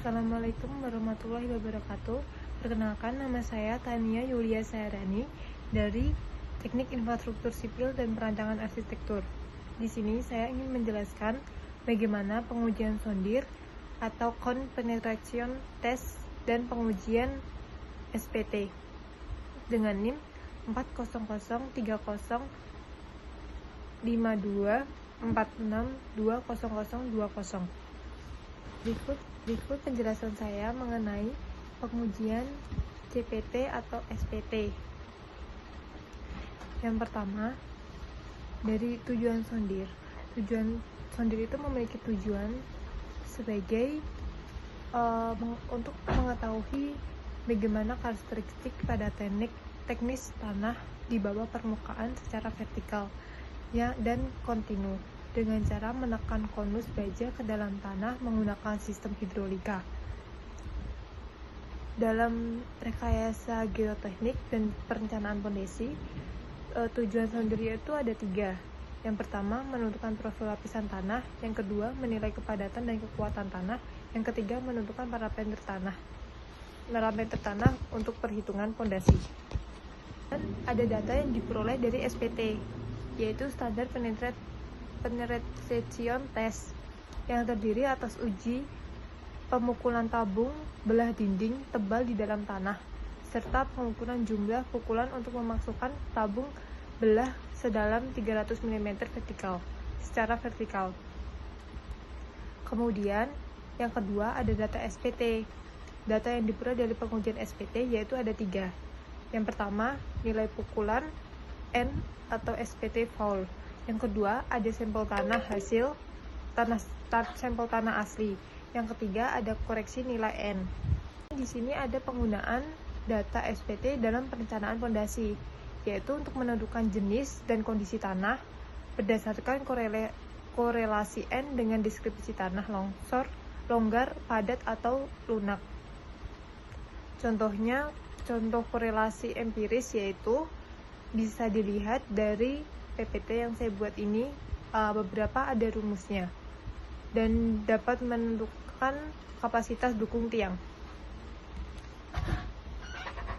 Assalamualaikum warahmatullahi wabarakatuh. Perkenalkan, nama saya Tania Yulia Saharani dari Teknik Infrastruktur Sipil dan Perancangan Arsitektur. Di sini saya ingin menjelaskan bagaimana pengujian sondir atau Cone Penetration Test dan pengujian SPT dengan NIM 400305246200020. Berikut penjelasan saya mengenai pengujian CPT atau SPT. Yang pertama, dari tujuan sondir. Tujuan sondir itu memiliki tujuan sebagai untuk mengetahui bagaimana karakteristik pada teknis tanah di bawah permukaan secara vertikal dan kontinu, dengan cara menekan konus baja ke dalam tanah menggunakan sistem hidrolika. Dalam rekayasa geoteknik dan perencanaan pondasi, tujuan sondir itu ada 3. Yang pertama, menentukan profil lapisan tanah. Yang kedua, menilai kepadatan dan kekuatan tanah. Yang ketiga, menentukan parameter tanah untuk perhitungan pondasi. Dan ada data yang diperoleh dari SPT, yaitu Standar Penetration Test, yang terdiri atas uji pemukulan tabung belah dinding tebal di dalam tanah, serta pengukuran jumlah pukulan untuk memasukkan tabung belah sedalam 300 mm secara vertikal. Kemudian, yang kedua ada data SPT. Data yang diperoleh dari pengujian SPT yaitu ada 3. Yang pertama, nilai pukulan N atau SPT foul. Yang kedua, ada sampel tanah hasil sampel tanah asli. Yang ketiga, ada koreksi nilai N. Di sini ada penggunaan data SPT dalam perencanaan pondasi, yaitu untuk menentukan jenis dan kondisi tanah berdasarkan korelasi N dengan deskripsi tanah longsor, longgar, padat, atau lunak. Contoh korelasi empiris yaitu bisa dilihat dari PPT yang saya buat ini. Beberapa ada rumusnya dan dapat menentukan kapasitas dukung tiang.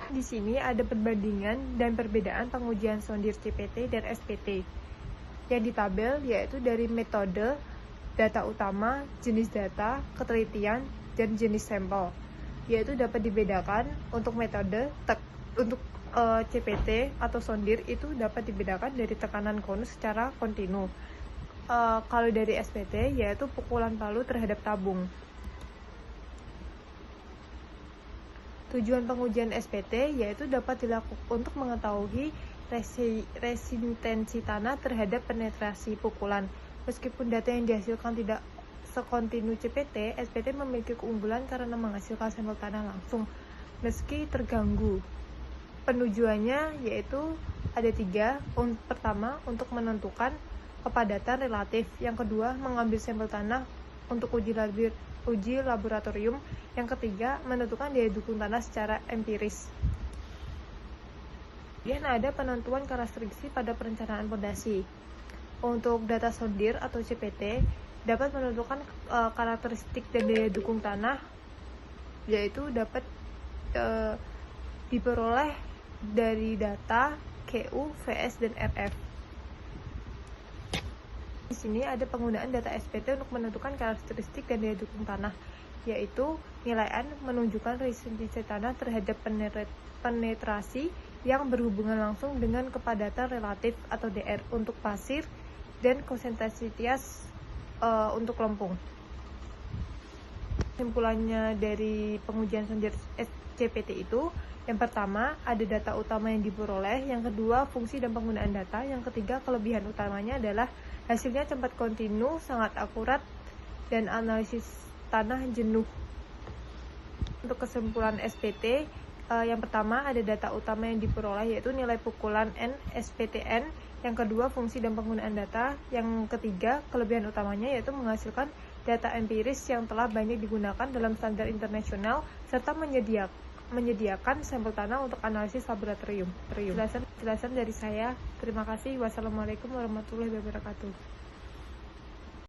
Di sini ada perbandingan dan perbedaan pengujian sondir CPT dan SPT. Yang di tabel yaitu dari metode, data utama, jenis data, ketelitian, dan jenis sampel. Yaitu dapat dibedakan untuk metode untuk CPT atau sondir itu dapat dibedakan dari tekanan konus secara kontinu. Kalau dari SPT yaitu pukulan palu terhadap tabung. Tujuan pengujian SPT yaitu dapat dilakukan untuk mengetahui resistensi tanah terhadap penetrasi pukulan. Meskipun data yang dihasilkan tidak sekontinu CPT, SPT memiliki keunggulan karena menghasilkan sampel tanah langsung meski terganggu. Penujuannya yaitu ada 3. Pertama, untuk menentukan kepadatan relatif. Yang kedua, mengambil sampel tanah untuk uji laboratorium. Yang ketiga, menentukan daya dukung tanah secara empiris. Kemudian ada penentuan karakteristik pada perencanaan pondasi. Untuk data sondir atau CPT dapat menentukan karakteristik dan daya dukung tanah, yaitu dapat diperoleh dari data QU, VS, dan RF. Di sini ada penggunaan data SPT untuk menentukan karakteristik dan daya dukung tanah, yaitu nilai N menunjukkan resistensi tanah terhadap penetrasi yang berhubungan langsung dengan kepadatan relatif atau DR untuk pasir dan konsentrasitas untuk lempung. Kesimpulannya dari pengujian sondir CPT itu, yang pertama ada data utama yang diperoleh, yang kedua fungsi dan penggunaan data, yang ketiga kelebihan utamanya adalah hasilnya cepat, kontinu, sangat akurat, dan analisis tanah jenuh. Untuk kesimpulan SPT, yang pertama ada data utama yang diperoleh yaitu nilai pukulan N, SPTN. Yang kedua fungsi dan penggunaan data. Yang ketiga kelebihan utamanya yaitu menghasilkan data empiris yang telah banyak digunakan dalam standar internasional serta menyediakan sampel tanah untuk analisis laboratorium. Jelasan dari saya. Terima kasih. Wassalamualaikum warahmatullahi wabarakatuh.